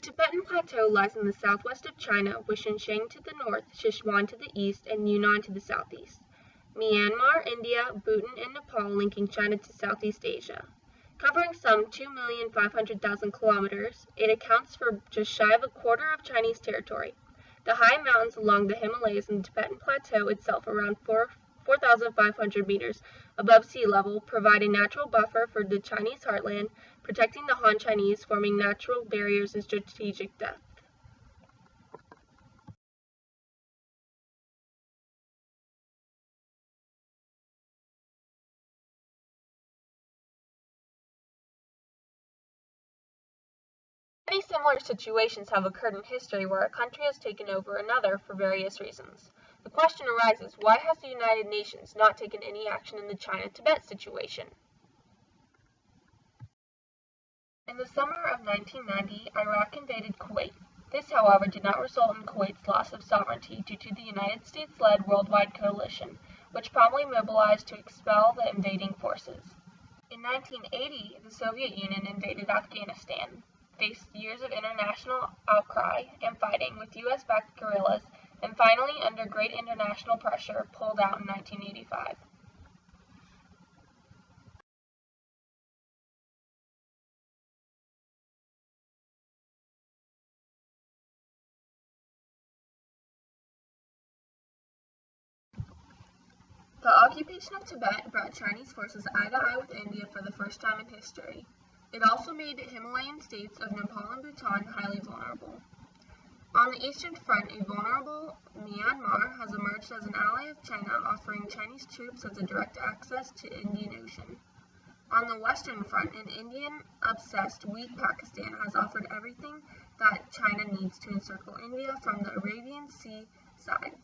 Tibetan Plateau lies in the southwest of China, with Xinjiang to the north, Sichuan to the east, and Yunnan to the southeast. Myanmar, India, Bhutan, and Nepal linking China to Southeast Asia. Covering some 2,500,000 kilometers, it accounts for just shy of a quarter of Chinese territory. The high mountains along the Himalayas and the Tibetan Plateau itself, around 4,500 meters above sea level, provide a natural buffer for the Chinese heartland, protecting the Han Chinese, forming natural barriers and strategic depth. Many similar situations have occurred in history where a country has taken over another for various reasons. The question arises, why has the United Nations not taken any action in the China-Tibet situation? In the summer of 1990, Iraq invaded Kuwait. This, however, did not result in Kuwait's loss of sovereignty due to the United States-led worldwide coalition, which promptly mobilized to expel the invading forces. In 1980, the Soviet Union invaded Afghanistan, faced years of international outcry and fighting with U.S.-backed guerrillas, and finally, under great international pressure, pulled out in 1985. The occupation of Tibet brought Chinese forces eye to eye with India for the first time in history. It also made Himalayan states of Nepal and Bhutan highly vulnerable. On the Eastern Front, a vulnerable Myanmar has emerged as an ally of China, offering Chinese troops as a direct access to the Indian Ocean. On the Western Front, an Indian-obsessed, weak Pakistan has offered everything that China needs to encircle India from the Arabian Sea side.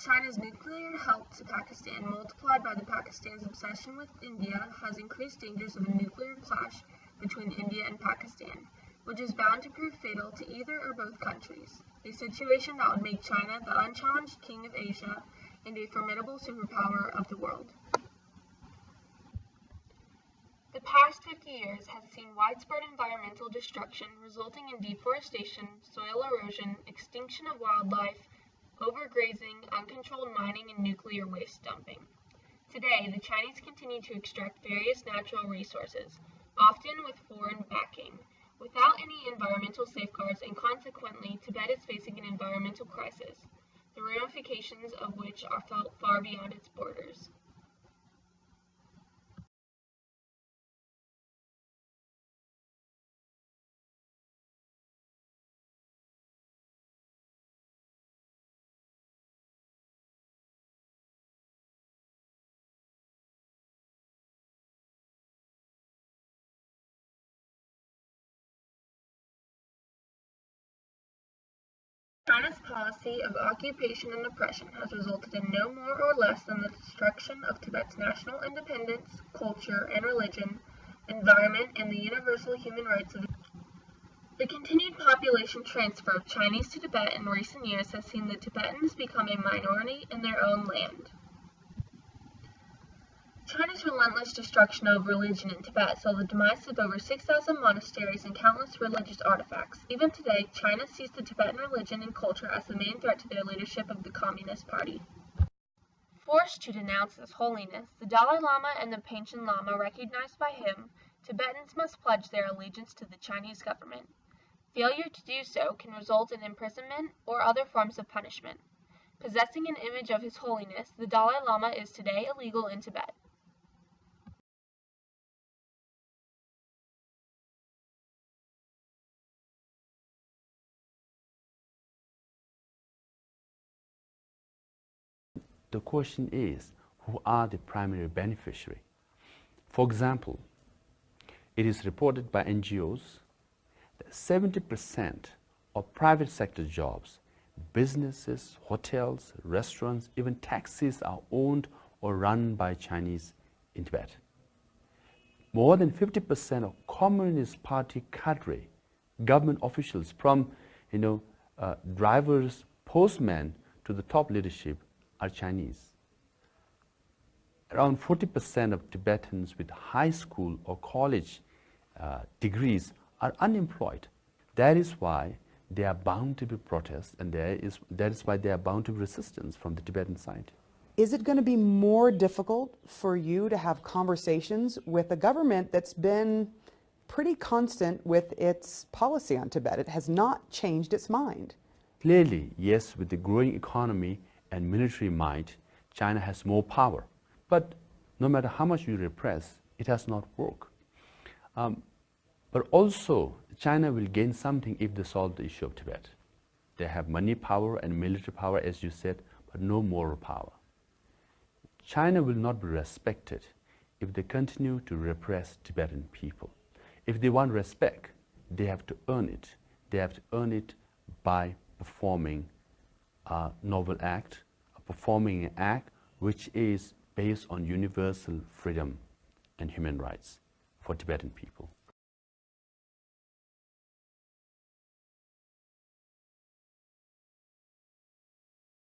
China's nuclear help to Pakistan, multiplied by the Pakistan's obsession with India, has increased dangers of a nuclear clash between India and Pakistan, which is bound to prove fatal to either or both countries, a situation that would make China the unchallenged king of Asia and a formidable superpower of the world. The past 50 years has seen widespread environmental destruction resulting in deforestation, soil erosion, extinction of wildlife, overgrazing, uncontrolled mining, and nuclear waste dumping. Today, the Chinese continue to extract various natural resources, often with foreign backing, without any environmental safeguards, and consequently, Tibet is facing an environmental crisis, the ramifications of which are felt far beyond its borders. China's policy of occupation and oppression has resulted in no more or less than the destruction of Tibet's national independence, culture and religion, environment, and the universal human rights of the continued population transfer of Chinese to Tibet in recent years has seen the Tibetans become a minority in their own land. China's relentless destruction of religion in Tibet saw the demise of over 6,000 monasteries and countless religious artifacts. Even today, China sees the Tibetan religion and culture as the main threat to their leadership of the Communist Party. Forced to denounce His Holiness, the Dalai Lama and the Panchen Lama recognized by him, Tibetans must pledge their allegiance to the Chinese government. Failure to do so can result in imprisonment or other forms of punishment. Possessing an image of His Holiness, the Dalai Lama is today illegal in Tibet. The question is, who are the primary beneficiaries? For example, it is reported by NGOs that 70% of private sector jobs, businesses, hotels, restaurants, even taxis are owned or run by Chinese in Tibet. More than 50% of Communist Party cadre, government officials from drivers, postmen to the top leadership are Chinese. Around 40% of Tibetans with high school or college degrees are unemployed. That is why there are bound to be protests, and that is why there are bound to be resistance from the Tibetan side. Is it going to be more difficult for you to have conversations with a government that's been pretty constant with its policy on Tibet? It has not changed its mind. Clearly, yes, with the growing economy and military might, China has more power. But no matter how much you repress, it has not worked. But also, China will gain something if they solve the issue of Tibet. They have money power and military power, as you said, but no moral power. China will not be respected if they continue to repress Tibetan people. If they want respect, they have to earn it. They have to earn it by performing a noble act, performing an act which is based on universal freedom and human rights for Tibetan people.